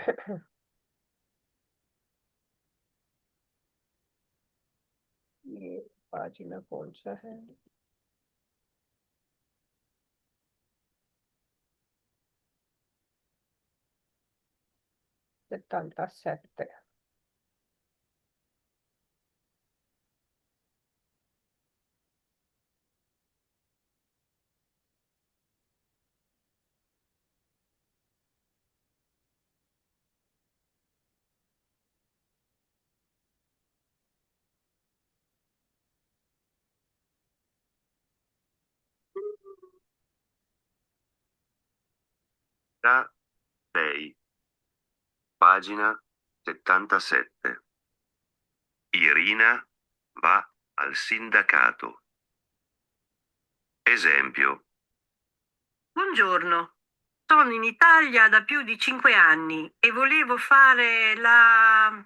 ये पाजीना कौन सा है? Settanta sette. Da 6, pagina 77. Irina va al sindacato. Esempio. Buongiorno, sono in Italia da più di 5 anni e volevo fare La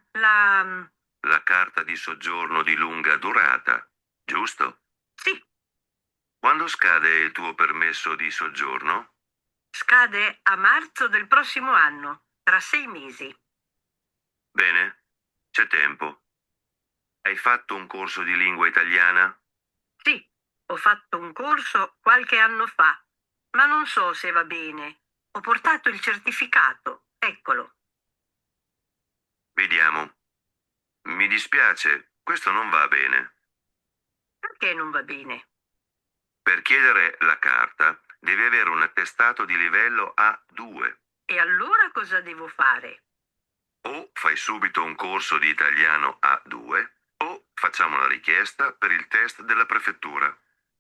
carta di soggiorno di lunga durata, giusto? Sì, Quando scade il tuo permesso di soggiorno? scade a marzo del prossimo anno, tra 6 mesi. Bene, c'è tempo. Hai fatto un corso di lingua italiana? Sì, ho fatto un corso qualche anno fa, ma non so se va bene. Ho portato il certificato, eccolo. Vediamo. Mi dispiace, questo non va bene. Perché non va bene? Per chiedere la carta devi avere un attestato di livello A2. E allora cosa devo fare? O fai subito un corso di italiano A2 o facciamo la richiesta per il test della prefettura.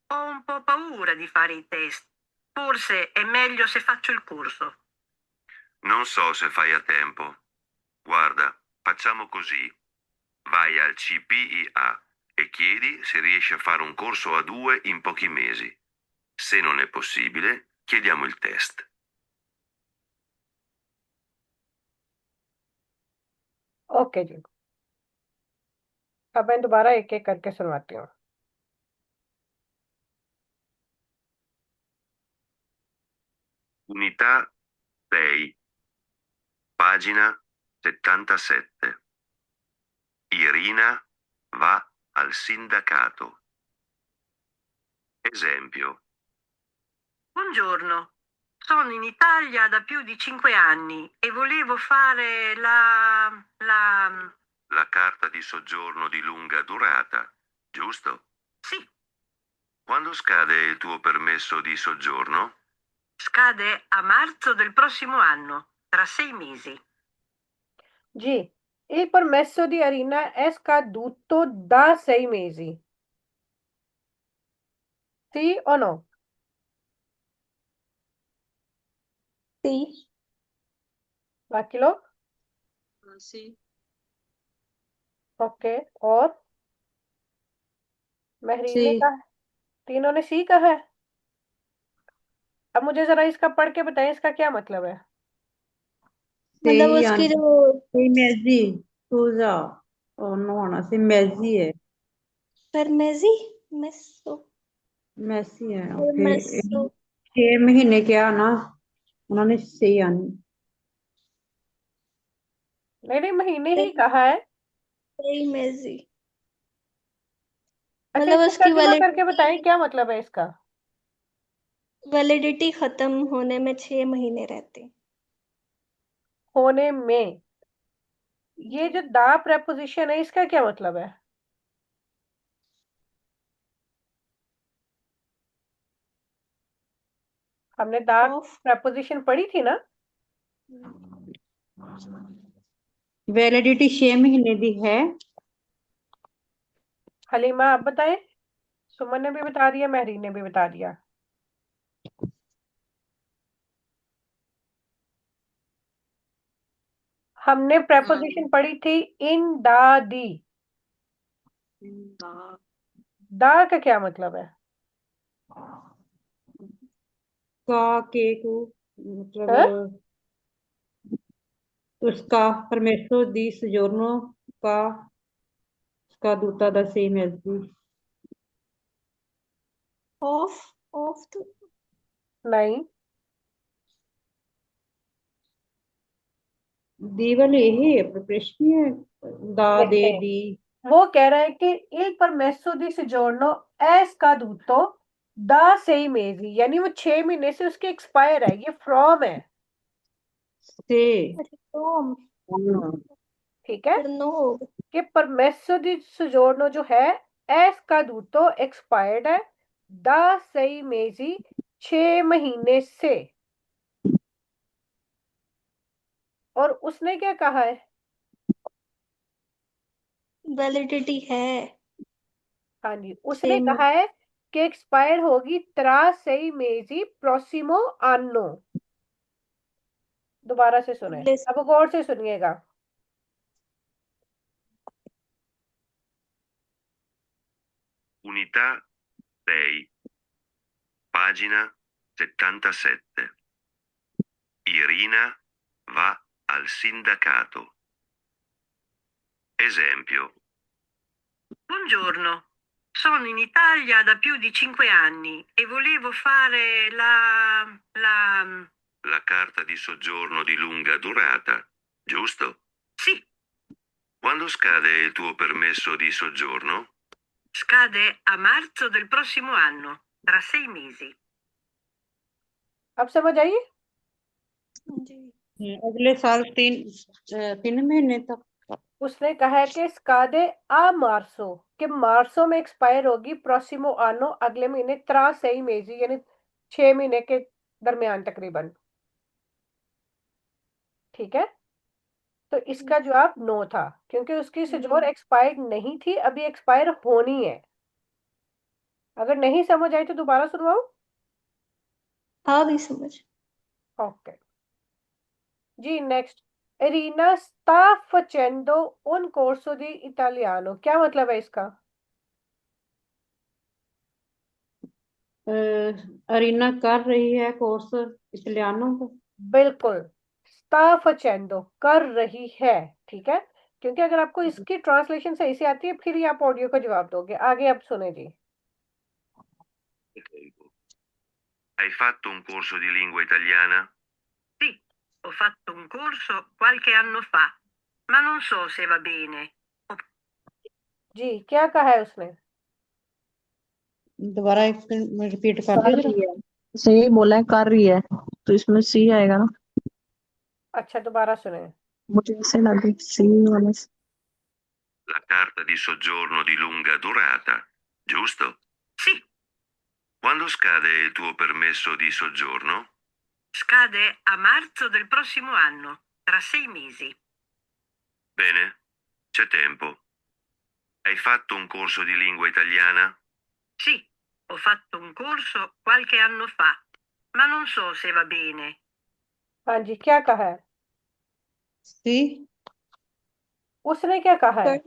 Ho un po' paura di fare i test. Forse è meglio se faccio il corso. Non so se fai a tempo. Guarda, facciamo così. Vai al CPIA e chiedi se riesci a fare un corso A2 in pochi mesi. Se non è possibile, chiediamo il test. Okay ji, अब मैं दोबारा एक एक करके सुनवाती हूँ। Unità 6, pagina 77. Irina va al sindacato. Esempio. Buongiorno, sono in Italia da più di 5 anni e volevo fare La carta di soggiorno di lunga durata, giusto? Sì, Quando scade il tuo permesso di soggiorno? scade a marzo del prossimo anno, tra 6 mesi. G. Il permesso di Arina è scaduto da 6 mesi. Sì o no? Sì. बाकी लोग? Sì. Okay, और महरीन ने Sì. कहा, तीनों ने सी कहा है। अब मुझे जरा इसका पढ़ के बताएं, इसका क्या मतलब है? मतलब Sei उसकी anni, जो 6 mesi, scusa, oh nona, 6 mesi è, परमेजी meso mesi è, और ok. मेसो 6 महीने क्या ना, उन्होंने 6 anni. नहीं नहीं, महीने ही कहा है। सही मेजी अच्छा, मतलब इसको उसकी तर्जुमा करके बताएं, क्या मतलब है इसका? वैलिडिटी खत्म होने में 6 महीने रहते। होने में। ये जो जी। दा प्रेपोजिशन है, इसका क्या मतलब है? हमने दा ऑफ प्रेपोजिशन पढ़ी थी ना? Validity 6 महीने दी है. हलीमा, आप बताएं। सुमन ने भी बता दिया, महरीन ने भी बता दिया। हमने प्रेपोजिशन पढ़ी थी इन दा दी। दा का क्या मतलब है? का के को हाँ? मतलब उसका permesso di soggiorno का scaduta da 6 mesi. Of of तो नहीं। दी वाली यही है, प्रिपरेशन है। दा दे नहीं, दी। वो कह रहा है कि il permesso di soggiorno è scaduto da 6 mesi, यानी वो 6 महीने से उसके एक्सपायर है, ये फ्रॉम है। से। रोम। ठीक है, फिर नो होगा। कि permesso di soggiorno जो है è scaduto एक्सपायर्ड है da 6 mesi 6 महीने से। और उसने क्या कहा है? वैलिडिटी है। हाँ जी, उसने सेम। कहा है कि एक्सपायर होगी tra 6 mesi prossimo anno। दोबारा से सुने, अगले। अब गौर से सुनिएगा। Unità 6, pagina 77. Irina va al sindacato. Esempio. Buongiorno, sono in Italia da più di 5 anni e volevo fare La carta di soggiorno di lunga durata, giusto? Sì, Quando scade il tuo permesso di soggiorno? scade a marzo del prossimo anno, tra 6 mesi. अब समझ आई? जी। अगले साल 3 महीने तक। उसने कहा है कि स्कादे आ मार्सो, कि मार्सो में एक्सपायर होगी, प्रोसिमो आनो अगले महीने, त्रा सही मेजी यानी 6 महीने के दरमियान तकरीबन। ठीक है, तो इसका जवाब नो था, क्योंकि उसकी सजोर एक्सपायर्ड नहीं थी, अभी एक्सपायर होनी है। अगर नहीं समझ आई तो दोबारा सुनवाऊं? आ गई समझ। Okay ji, next. एरिना sta facendo un corso di italiano, क्या मतलब है इसका? अरीना कर रही है कोर्स इटालियानो का। बिल्कुल, sta facendo कर रही है। ठीक है, क्योंकि अगर आपको इसकी ट्रांसलेशन सही से आती है फिर ही आप ऑडियो का जवाब दोगे। आगे अब सुने जी। Hai fatto un corso di lingua italiana? Sì, ho fatto un corso qualche anno fa, ma non so se va bene. जी, क्या कहा है उसने? दोबारा एक रिपीट कर कर दिया रही है, सही बोला है, कर रही है, तो इसमें सी आएगा ना। अच्छा, दोबारा सुने। मुझे ऐसे लगे सी वाला La carta di soggiorno di lunga durata, giusto? Sì, Quando scade il tuo permesso di soggiorno? scade a marzo del prossimo anno, tra 6 mesi. Bene, c'è tempo. Hai fatto un corso di lingua italiana? Sì, ho fatto un corso qualche anno fa, ma non so se va bene. हाँ जी, क्या कहा है? सी। उसने क्या कहा है?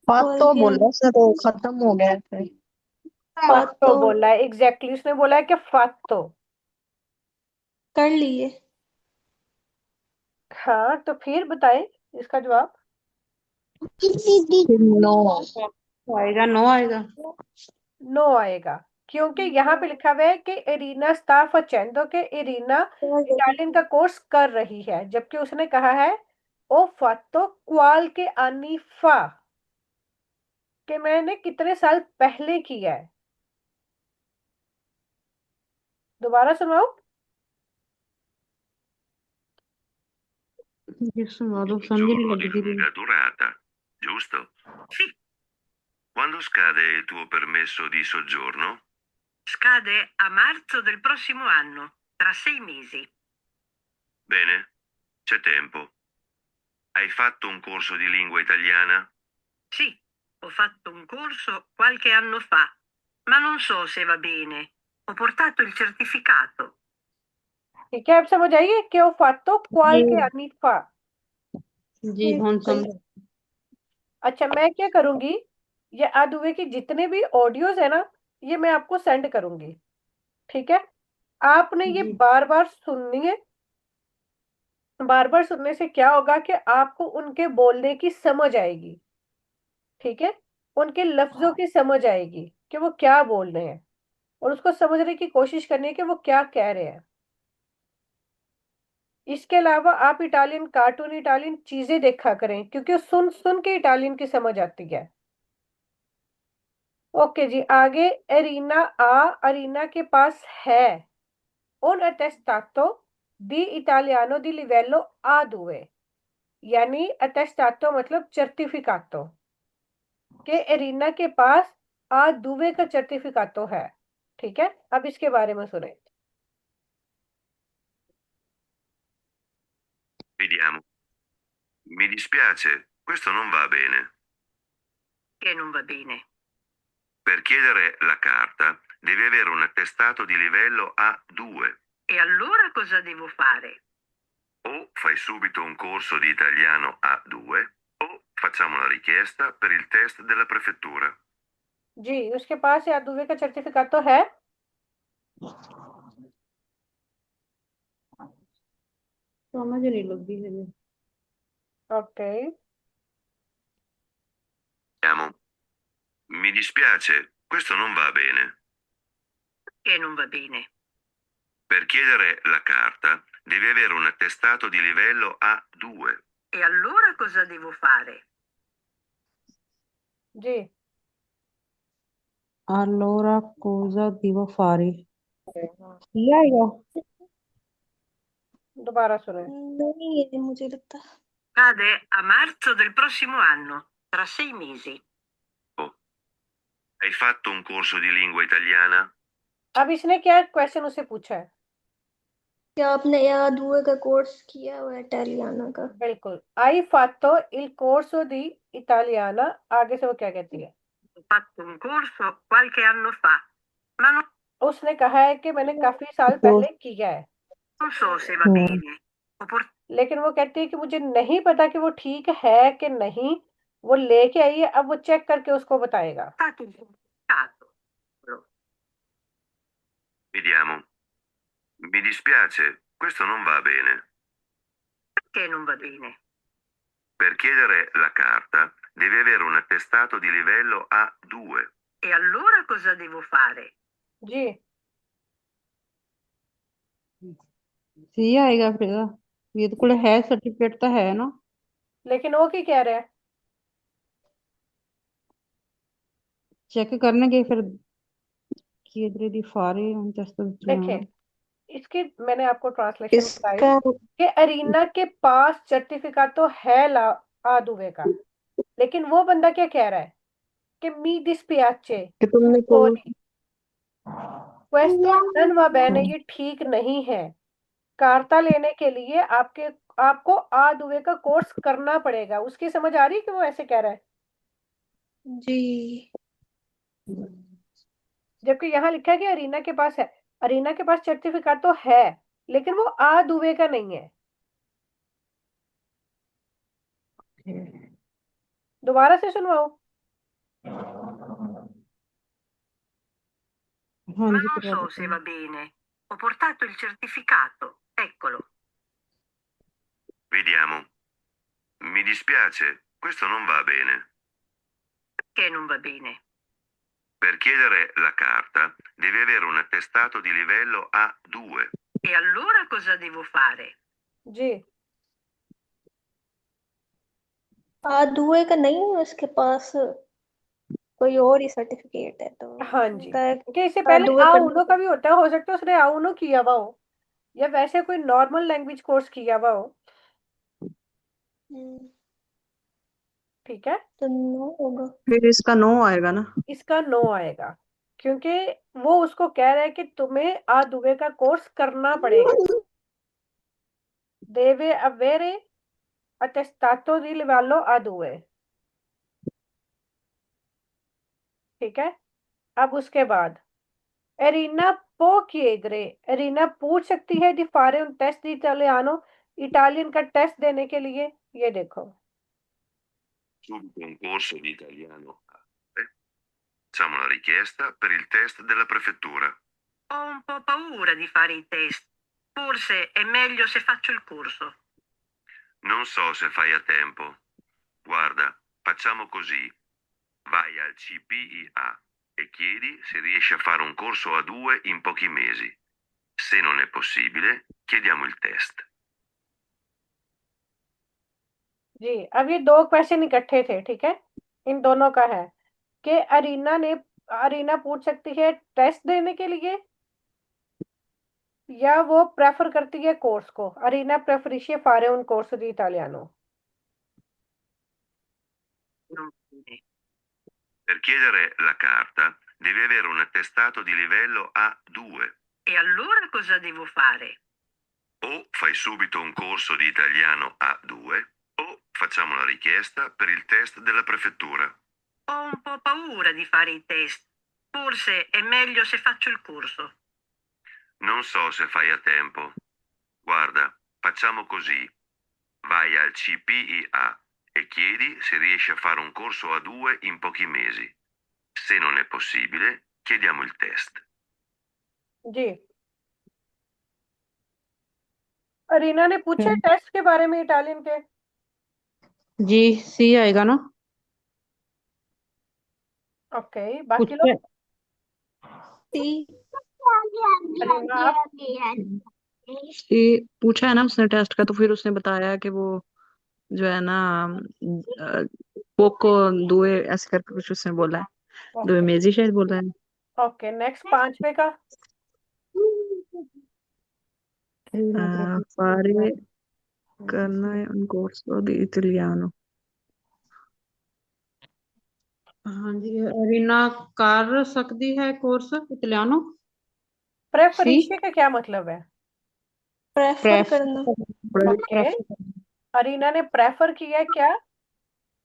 बात और तो क्या? बोला से तो खत्म हो गया है। बात फात्तो तो बोला है, एग्जैक्टली उसने बोला है कि फात्तो। कर लिए। हाँ, तो फिर बताएं इसका जवाब। फिर नो। आएगा, नो आएगा। नो आएगा, क्योंकि यहाँ पे लिखा हुआ है कि एरिना स्टा फचेंदो, के एरिना इटालियन का कोर्स कर रही है, जबकि उसने कहा है ओ फात्तो क्वाल के आनी फा, कि मैंने कितने साल पहले किया है। दोबारा सुनाओ। ये सुना दो, समझ नहीं Soggiorno di लगी थी। lunga durata, giusto? Sì, Quando scade il tuo permesso di soggiorno? scade a marzo del prossimo anno, tra 6 mesi. Bene, c'è tempo. Hai fatto un corso di lingua italiana? Sì, ho fatto un corso qualche anno fa, ma non so se va bene. Ho portato il certificato. ठीक है, अब समझ आइए कि ओ फात्तो क्वाल के आनी फा। जी हम समझ। अच्छा, मैं क्या करूंगी, ये अदुए की जितने भी ऑडियोज है ना, ये मैं आपको सेंड करूंगी। ठीक है, आपने ये जी बार बार सुननी है। बार बार सुनने से क्या होगा कि आपको उनके बोलने की समझ आएगी। ठीक है, उनके लफ्जों की समझ आएगी कि वो क्या बोल रहे हैं, और उसको समझने की कोशिश करनी है कि वो क्या कह रहे हैं। इसके अलावा आप इटालियन कार्टून, इटालियन चीजें देखा करें, क्योंकि सुन सुन के इटालियन की समझ आती है। ओके जी, आगे अरीना के पास है un attestato di italiano di livello A2, यानी अटेस्टातो मतलब सर्टिफिकातो, के एरिना के पास A2 का सर्टिफिकातो है। ठीक है, अब इसके बारे में सुने। Vediamo. Mi dispiace, questo non va bene. Che non va bene. Per chiedere la carta devi avere un attestato di livello A2. E allora cosa devo fare? O fai subito un corso di italiano A2 o facciamo la richiesta per il test della prefettura. जी, उसके पास A2 का सर्टिफिकातो है। समझ नहीं लगती है। Okay, Vediamo. Mi dispiace, questo non va bene. Che non va bene. Per chiedere la carta devi avere un attestato di livello A2. E allora cosa devo fare? जी, Allora cosa devo fare? Sì, आएगा। दोबारा सुने। नहीं मुझे लगता Cade a marzo del prossimo anno, tra 6 mesi. Oh. Hai fatto un corso di lingua italiana? अब इसने क्या क्वेश्चन उसे पूछा है? क्या आपने A2 का कोर्स किया हुआ है इटालियाना का? बिल्कुल, hai fatto il corso di italiana, आगे से वो क्या कहती है? Ho fatto un corso qualche anno fa, ma उसने कहा है कि मैंने काफी साल पहले किया है, non so se va bene. Ho portato लेकिन वो कहती है कि मुझे नहीं पता कि वो ठीक है कि नहीं। वो लेके आई है, अब वो चेक करके उसको बताएगा। il certificato. Vediamo. Mi dispiace, questo non va bene. Perché non va bene? Per chiedere la carta devi avere un attestato di livello A2. E allora cosa devo fare? जी, सी आएगा फिर। ये तो कोई है सर्टिफिकेट तो है ना। लेकिन वो की कह रहा है? चेक करने के फिर chiedere di fare un test देखिए, italiano। इसकी मैंने आपको ट्रांसलेशन बताई इसका कि अरीना के पास सर्टिफिकेट तो है ला आदुवे का, लेकिन वो बंदा क्या कह रहा है कि मी dispiace कि तुमने सॉरी क्वेश्चन नन व बैन, ये ठीक नहीं है। कार्ता लेने के लिए आपको आदुवे का कोर्स करना पड़ेगा। उसकी समझ आ रही है कि वो ऐसे कह रहा है? जी जबकि यहाँ लिखा है कि अरीना के पास है। अरीना के पास सर्टिफिकेट तो है, लेकिन वो आदुवे का नहीं है। दोबारा से सुनवाओ। हाँ Ma जी non करवा so देते se va हैं। bene. Ho portato il certificato. Eccolo. Vediamo. Mi dispiace, questo non va bene. Perché non va bene? Per chiedere la carta devi avere un attestato di livello A2. E allora cosa devo fare? जी, A2 का नहीं है उसके पास, कोई और ही certificate है तो हाँ उसने जी, कहा है क्योंकि इससे पहले A2 करना A1 का भी होता है, हो सकता है उसने A1 किया हुआ हो, या वैसे कोई नॉर्मल लैंग्वेज कोर्स किया हुआ हो। ठीक है, तो नो होगा। फिर इसका नो आएगा ना। इसका नो आएगा, क्योंकि वो उसको कह रहा है कि तुम्हें A2 का कोर्स करना पड़ेगा। deve avere attestato di livello A2। ठीक है, अब उसके बाद एरिना पो chiedere, एरिना पूछ सकती है di fare un test di italiano, Italian का टेस्ट देने के लिए। ये देखो, Subito un corso di italiano A2. Facciamo la richiesta per il test della prefettura. Ho un po' paura di fare i test. Forse è meglio se faccio il corso. Non so se fai a tempo. Guarda, facciamo così. Vai al CPIA e chiedi se riesci a fare un corso A2 in pochi mesi. Se non è possibile, chiediamo il test. जी, अब ये दो question इकट्ठे थे, ठीक है, इन दोनों का है कि अरीना पूछ सकती है टेस्ट देने के लिए या वो प्रेफर करती है कोर्स को। Arina preferisce fare un corso di italiano. Non bene. Per chiedere la carta devi avere un attestato di livello A2. E allora cosa devo fare? O fai subito un corso di italiano A2 o facciamo la richiesta per il test della prefettura. Ho un po' paura di fare i test. Forse è meglio se faccio il corso. Non so se fai a tempo. Guarda, facciamo così. Vai al CPIA e chiedi se riesci a fare un corso A2 in pochi mesi. Se non è possibile, chiediamo il test. Ji, arena ने पूछे test के बारे में Italian के। जी सी आएगा ना। Okay, बाकी पूछे लोग। सी अरीना आप। सी पूछा है ना उसने टेस्ट का, तो फिर उसने बताया कि वो जो है ना पोको दुए ऐसे करके कुछ उसने बोला है, दुए ओके मेजी शायद बोला है। ओके, नेक्स्ट पांचवे का। fare करना है un corso di italiano। हाँ जी, रीना कर सकती है कोर्स इटालियानो। सी प्रेफरिशे का क्या मतलब है? प्रेफर करना। ओके, अरीना ने प्रेफर किया क्या?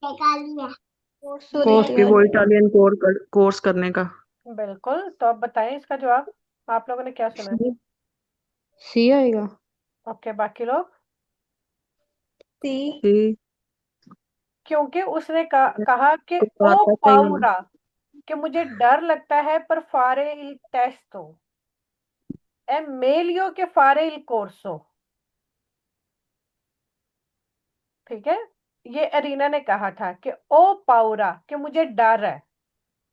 कोर्सो दी कोर्स की वो इटालियनो। इटालियन कोर्स करने का। बिल्कुल, तो अब बताएं इसका जवाब, आप लोगों ने क्या सुना है? सी आएगा। ओके, बाकी लोग। सी सी क्योंकि उसने कहा कि को ओ आता सही नहीं। पाउरा, कि मुझे डर लगता है पर फारे इल टेस्टो ए मेलियो के फारे इल कोर्सो। ठीक है, ये अरीना ने कहा था कि ओ पाउरा, कि मुझे डर है।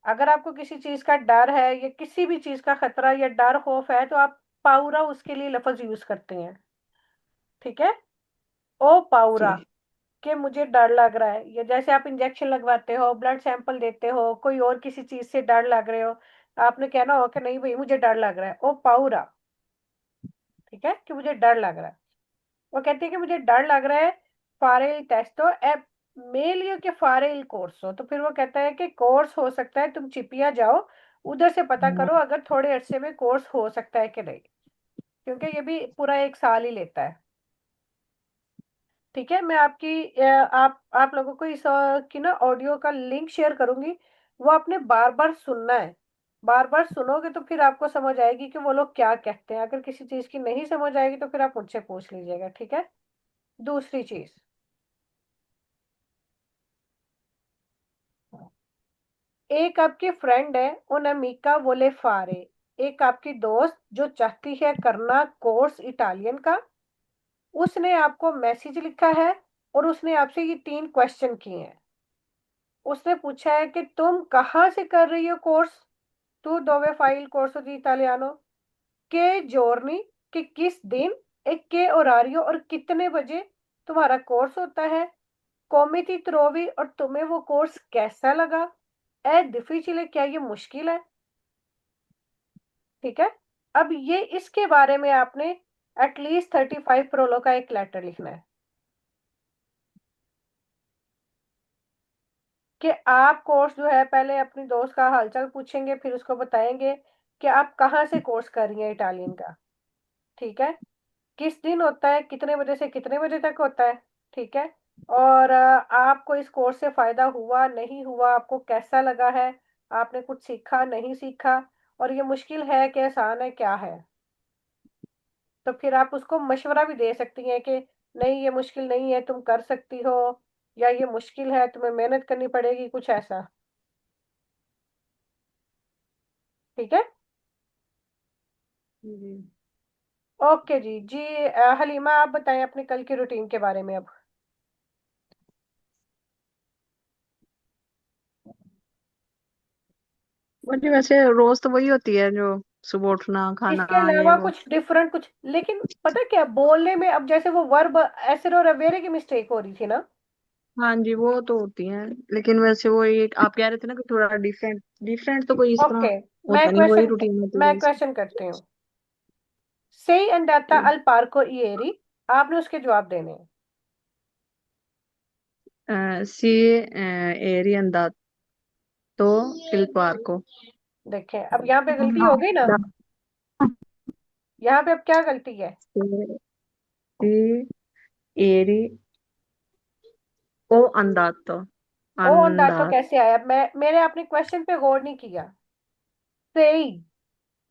अगर आपको किसी चीज का डर है या किसी भी चीज का खतरा या डर खौफ है तो आप पाउरा उसके लिए लफ्ज यूज करते हैं। ठीक है, ओ पाउरा, जी कि मुझे डर लग रहा है, या जैसे आप इंजेक्शन लगवाते हो, ब्लड सैंपल देते हो, कोई और किसी चीज से डर लग रहे हो, आपने कहना हो कि नहीं भाई मुझे डर लग रहा है, ओ पाउरा। ठीक है, कि मुझे डर लग रहा है। वो कहती है कि मुझे डर लग रहा है, फारे इल टेस्टो ए मेलियो के फारे इल कोर्सो। तो फिर वो कहता है कि कोर्स हो सकता है, तुम चिपिया जाओ, उधर से पता करो अगर थोड़े अरसे में कोर्स हो सकता है कि नहीं, क्योंकि ये भी पूरा एक साल ही लेता है। ठीक है, मैं आप लोगों को इस की ना ऑडियो का लिंक शेयर करूंगी, वो आपने बार बार सुनना है। बार बार सुनोगे तो फिर आपको समझ आएगी कि वो लोग क्या कहते हैं। अगर किसी चीज की नहीं समझ आएगी तो फिर आप मुझसे पूछ लीजिएगा, ठीक है। दूसरी चीज, एक आपकी फ्रेंड है उन अमीका वोले फारे, एक आपकी दोस्त जो चाहती है करना कोर्स इटालियन का, उसने आपको मैसेज लिखा है और उसने आपसे ये 3 क्वेश्चन किए हैं। उसने पूछा है कि तुम कहाँ से कर रही हो कोर्स, तू दोवे फाइल कोर्स दी इटालियानो, के जोर्नी, कि किस दिन, एक के ओरारियो और कितने बजे तुम्हारा कोर्स होता है, कॉमिटी त्रोवी और तुम्हें वो कोर्स कैसा लगा, ए डिफिचिले, क्या ये मुश्किल है। ठीक है, अब ये इसके बारे में आपने एटलीस्ट 35 प्रोलो का एक लेटर लिखना है कि आप कोर्स जो है पहले अपनी दोस्त का हालचाल पूछेंगे, फिर उसको बताएंगे कि आप कहाँ से कोर्स कर रही हैं इटालियन का। ठीक है, किस दिन होता है, कितने बजे से कितने बजे तक होता है। ठीक है, और आपको इस कोर्स से फायदा हुआ नहीं हुआ, आपको कैसा लगा है, आपने कुछ सीखा नहीं सीखा, और ये मुश्किल है कि आसान है क्या है। तो फिर आप उसको मशवरा भी दे सकती हैं कि नहीं ये मुश्किल नहीं है, तुम कर सकती हो, या ये मुश्किल है तुम्हें मेहनत करनी पड़ेगी, कुछ ऐसा। ठीक है, जी। ओके जी जी। हलीमा आप बताएं अपने कल की रूटीन के बारे में अब। मुझे वैसे रोज तो वही होती है, जो सुबह उठना, खाना, इसके ये अलावा वो। कुछ डिफरेंट कुछ, लेकिन पता क्या बोलने में अब जैसे वो वर्ब एसर और अवेरे की मिस्टेक हो रही थी ना, हाँ जी, वो तो होती हैं, लेकिन वैसे वो एक आप कह रहे थे ना कि थोड़ा डिफरेंट डिफरेंट तो कोई इस तरह ओके, मैं होता नहीं, वही क्वेश्चन रूटीन में तो मैं जैसे क्वेश्चन करती हूँ। sei andata al parco ieri? आपने उसके जवाब देने हैं। सी eri andato il parco। देखें, अब यहाँ पे गलती हो गई ना। यहाँ पे अब क्या गलती है? सी eri o andato ओ अंदातो andato कैसे आया? मेरे आपने क्वेश्चन पे गौर नहीं किया। sei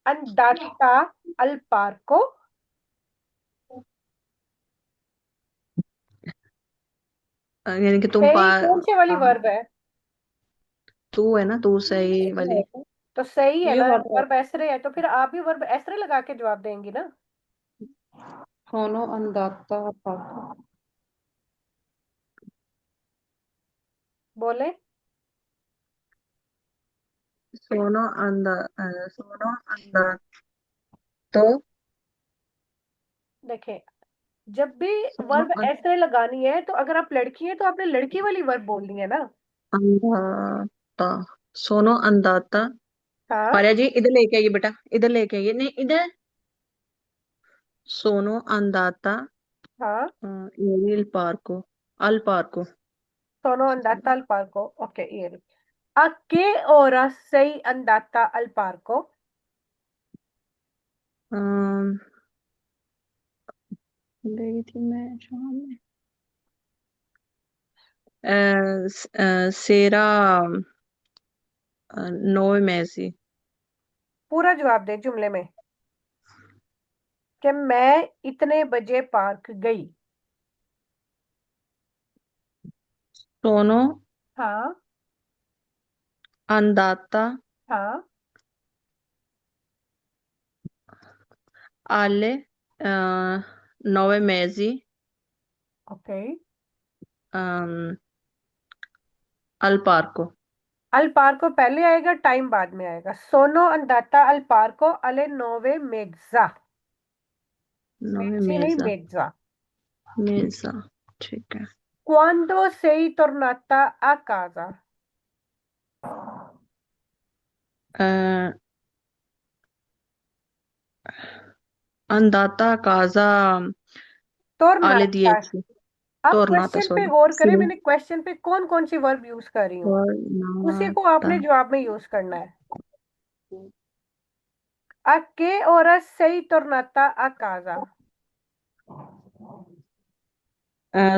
andata al parco, यानी कि तुम पा sei कौन से वाली वर्ब है? तू है ना, तू सही वाली। तो सही है ये ना, वर्ड वर्ब ऐसरे है, तो फिर आप भी वर्ब ऐसरे लगा के जवाब देंगी ना। सोनो अंदाता पाता। बोले। सोनो अंदा सोनो अंदातो देखें, जब भी सोनो वर्ब ऐसरे लगानी है, तो अगर आप लड़की हैं तो आपने लड़की वाली वर्ब बोलनी है ना। अंदाता सोनो अंदाता। हाँ। आर्या जी इधर लेके आइए बेटा, इधर लेके आइए, नहीं इधर। सोनो अंदाता हाँ, il parco al parco। sono andata al parco, ok, ieri. A che ora sei andata al parco? अम, गई थी मैं शाम में। सेरा 9 में से। पूरा जवाब दे जुमले में कि मैं इतने बजे पार्क गई। सोनो हाँ। andata हाँ। alle 9 mesi okay. ehm, al parco। अल पार्को पहले आएगा, टाइम बाद में आएगा। सोनो अंदाता अल पार्को अले नोवे मेग्जा। nove मेग्जी नहीं, mesa मेग्जा। mesa, ठीक है। Quando sei tornata a casa? A, andata a casa alle tornata। 10। आप tornata क्वेश्चन पे सॉरी, गौर sì करें, मैंने क्वेश्चन पे कौन कौन सी वर्ब यूज कर रही हूँ, उसी को tornata। आपने जवाब में यूज करना है। A che ora sei tornata a casa?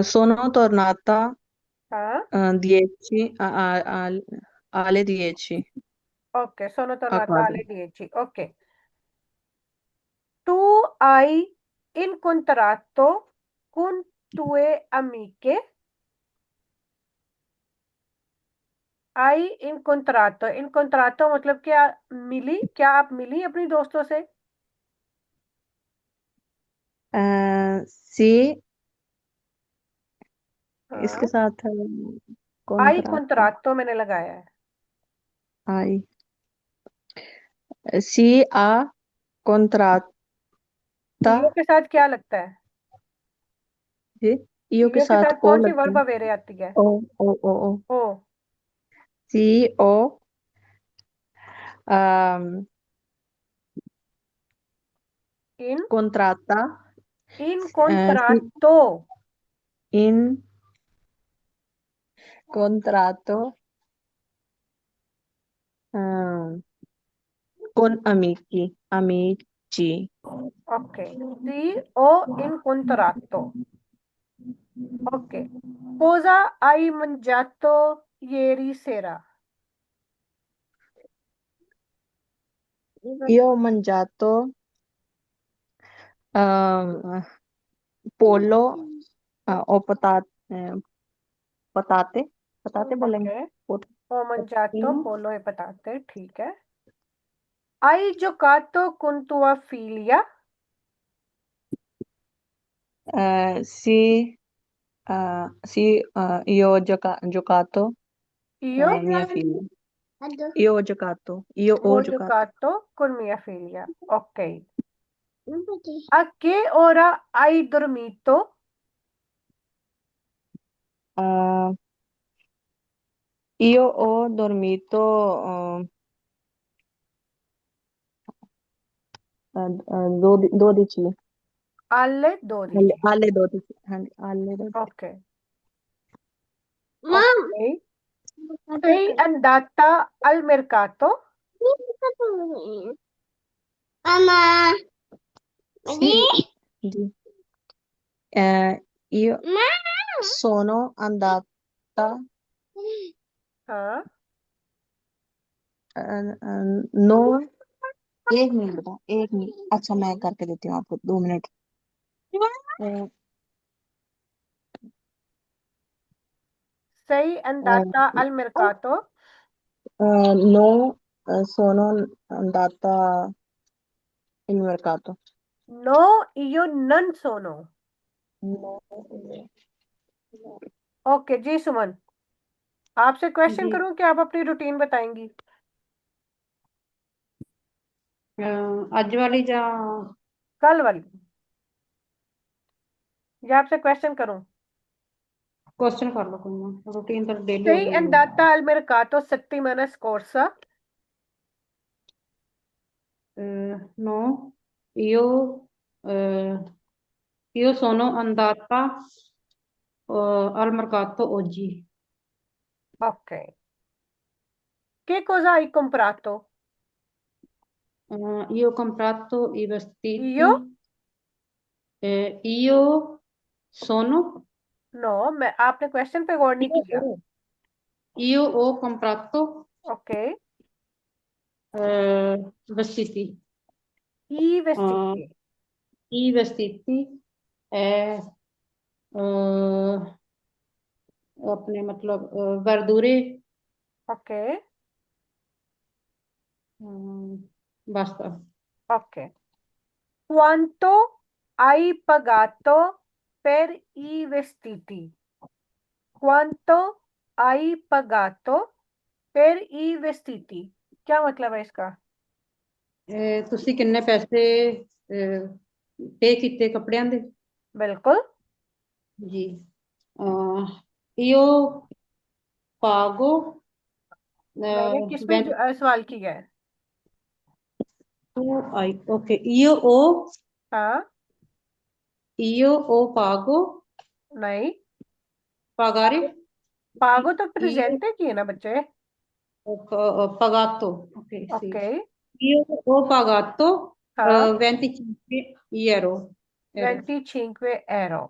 sono tornata हाँ। 10 alle 10 okay, sono a tornata casa। alle 10, ok. Tu hai incontrato con tue amiche? Hai incontrato, incontrato मतलब क्या? मिली क्या? आप मिली अपनी दोस्तों से? sì, इसके हाँ। साथ आई contratto contratto मैंने लगाया है। ai sì a contratta EO के साथ क्या लगता है? जी, io के ईओ के साथ साथ ओ कौन सी लगता वर्ब है। अवेरे आती है? ओ ओ ओ ओ ओ। sì o ehm, इन contratta इन sì, contratto। in contratto ehm, con amici। Okay, सी ओ इन contratto। Okay. Cosa hai mangiato ieri sera? io ho mangiato ehm, pollo o patate patate बोलेंगे। Okay. pot- Ho mangiato potato, pollo e patate, ठीक है। Hai giocato con tua figlia? sì, sì, io ho giocato Io mia figlia, io ho ho giocato giocato con mia figlia, ok. A che ora hai dormito? Ah, io ho dormito eh, 12, alle 12. alle 12, alle 12. Ok, ok. Sei andata al mercato? Sì, sì. Io sono andata हाँ। No, 1 minute बेटा, 1 minute. अच्छा, मैं करके देती हूँ आपको, 2 minute. A, Sei andata al mercato? no, sono andata in mercato. No, io non sono। No, okay ji Suman, आपसे question जी। करूं कि आप अपनी रूटीन बताएंगी? अज वाली जा कल वाली, या आपसे क्वेश्चन करूं? क्वेश्चन कर लो, कोई ना, रूटीन तो डेली Sei होगी है। andata al mercato settimana scorsa? No, eh, io sono andata al mercato oggi. Ok. Che cosa hai comprato? Io ho comprato i Io? vestiti. Io sono. No, मैं आपने question पे गौर नहीं Io किया। ho, io ho comprato okay. vestiti. I Uh, vestiti। I vestiti è अपने मतलब verdure, okay. basta. Okay. Quanto hai pagato per i vestiti? Quanto hai pagato per i vestiti? क्या मतलब है इसका? ਤੁਸੀਂ ਕਿੰਨੇ ਪੈਸੇ पे ਕੀਤੇ ਕੱਪੜਿਆਂ ਦੇ? बिल्कुल। जी। io pago मैंने किस पे 20, सवाल किया है? ok, हाँ। io ho pago नहीं, pagare, पागो तो io प्रेजेंट है की है ना बच्चे? ho pagato, ok, sì. Okay. Io ho pagato हाँ। 25 euro. Euro, 25 euro.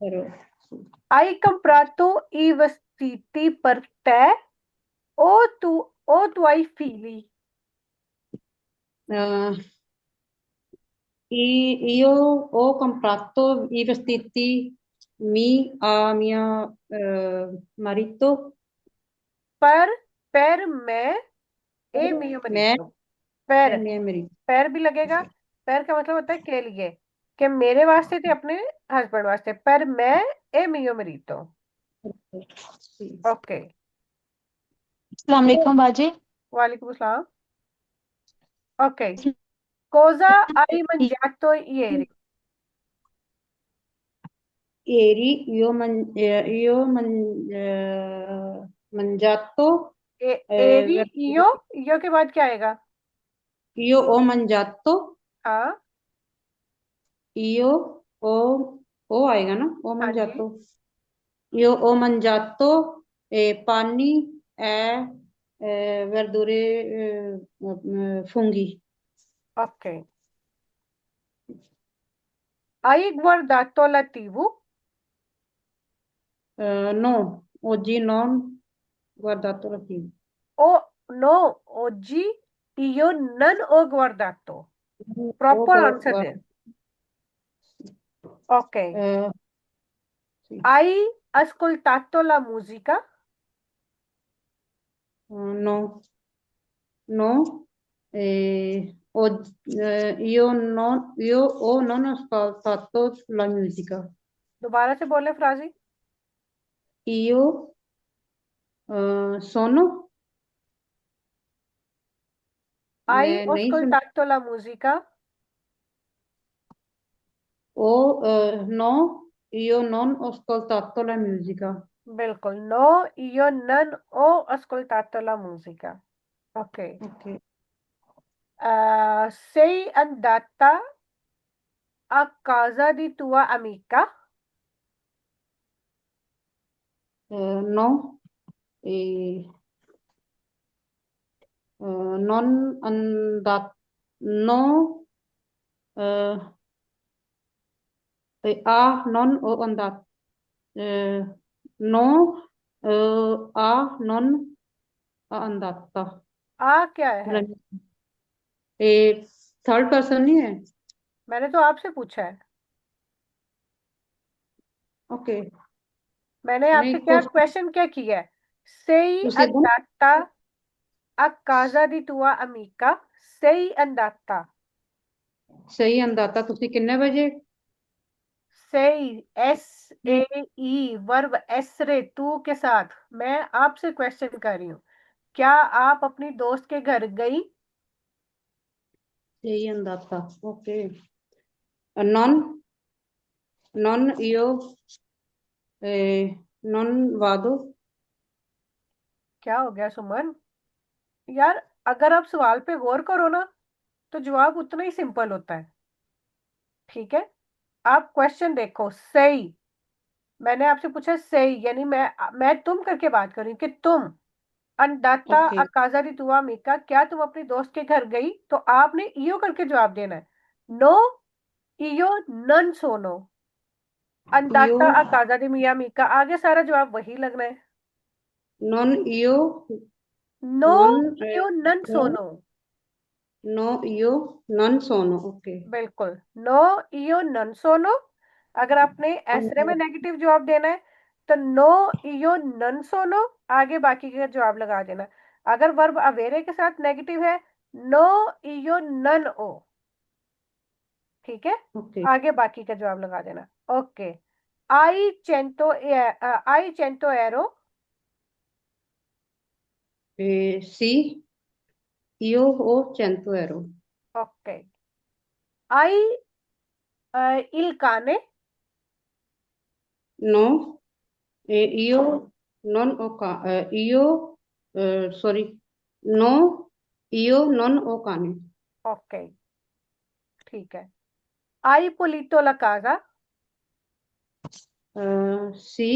euro, sì. Hai comprato i vestiti per te o tu hai figli? Eh, io ho comprato i vestiti a mio marito, पर पैर में ए मियो me मरीतो। पैर, e mio marito. पैर भी लगेगा। पैर का मतलब होता है के लिए, कि मेरे वास्ते थे अपने हस्बैंड वास्ते, पर मैं ए मियो मरीतो। Sì. ओके। अस्सलाम वालेकुम बाजी। वालेकुम सलाम। ओके। कोजा आई mangiato ieri? Ieri mangiato, एरी इयो, verdure. इयो के बाद क्या आएगा? Io ho mangiato, हाँ। io ho आएगा ना, ho हाँ जी। mangiato. Io ho mangiato panni e verdure, funghi. Okay. Hai guardato la TV? No, oggi non guardato la TV. Oh, no, oggi io non ho guardato. Ho Proper answer there. Ok. eh, sì. Hai ascoltato la musica? No, no, io ho non ascoltato la musica. दोबारा से बोले फ्राजी। Io sono, Hai मैं नहीं सुन, ascoltato la musica? no, io non ho ascoltato la musica. बिल्कुल, no, io non ho ascoltato la musica. Ok. Okay Sei andata a casa di tua amica? No non andat no a non o andat no a non a andata आ क्या है? ये third person नहीं है मैंने तो आपसे पूछा है। ओके मैंने नहीं आपसे क्या क्वेश्चन क्या किया है? Sei उसे दो andata a casa di tua amica? Sei andata। सही अंदाता तुसी किन्ने बजे Sei, SAE, वर्ब एसरे, तू के साथ। मैं आपसे क्वेश्चन कर रही हूँ, क्या आप अपनी दोस्त के घर गई? सही अंदाता ओके नॉन नॉन io non vado क्या हो गया सुमन? यार, अगर आप सवाल पे गौर करो ना, तो जवाब उतना ही सिंपल होता है। ठीक है, आप क्वेश्चन देखो। सही, मैंने आपसे पूछा सही, यानी मैं तुम करके बात कर रही हूँ कि तुम अंडाता ओके अकाजा दी तुआ मिका, क्या तुम अपनी दोस्त के घर गई? तो आपने ईयो करके जवाब देना है। नो, ईयो नन सोनो, io अंडाता अकाजा दी मिया मिका, आगे सारा जवाब वही लगना है। non io नो, non ईयो नन no सोनो। no io non sono okay बिल्कुल, नो, ईयो नन सोनो। अगर आपने ऐसरे में नेगेटिव जवाब देना है, तो नो, ईयो नन सोनो, आगे बाकी का जवाब लगा देना। अगर वर्ब अवेरे के साथ नेगेटिव है, नो, ईयो नन ओ। ठीक है, ओके आगे बाकी का जवाब लगा देना। ओके। आई चेंतो एरो। sì io ho 100 euro okay. आई इल काने। no io non ho io sorry no io non ho cane okay, ठीक है। आई पुलितो ला काजा। sì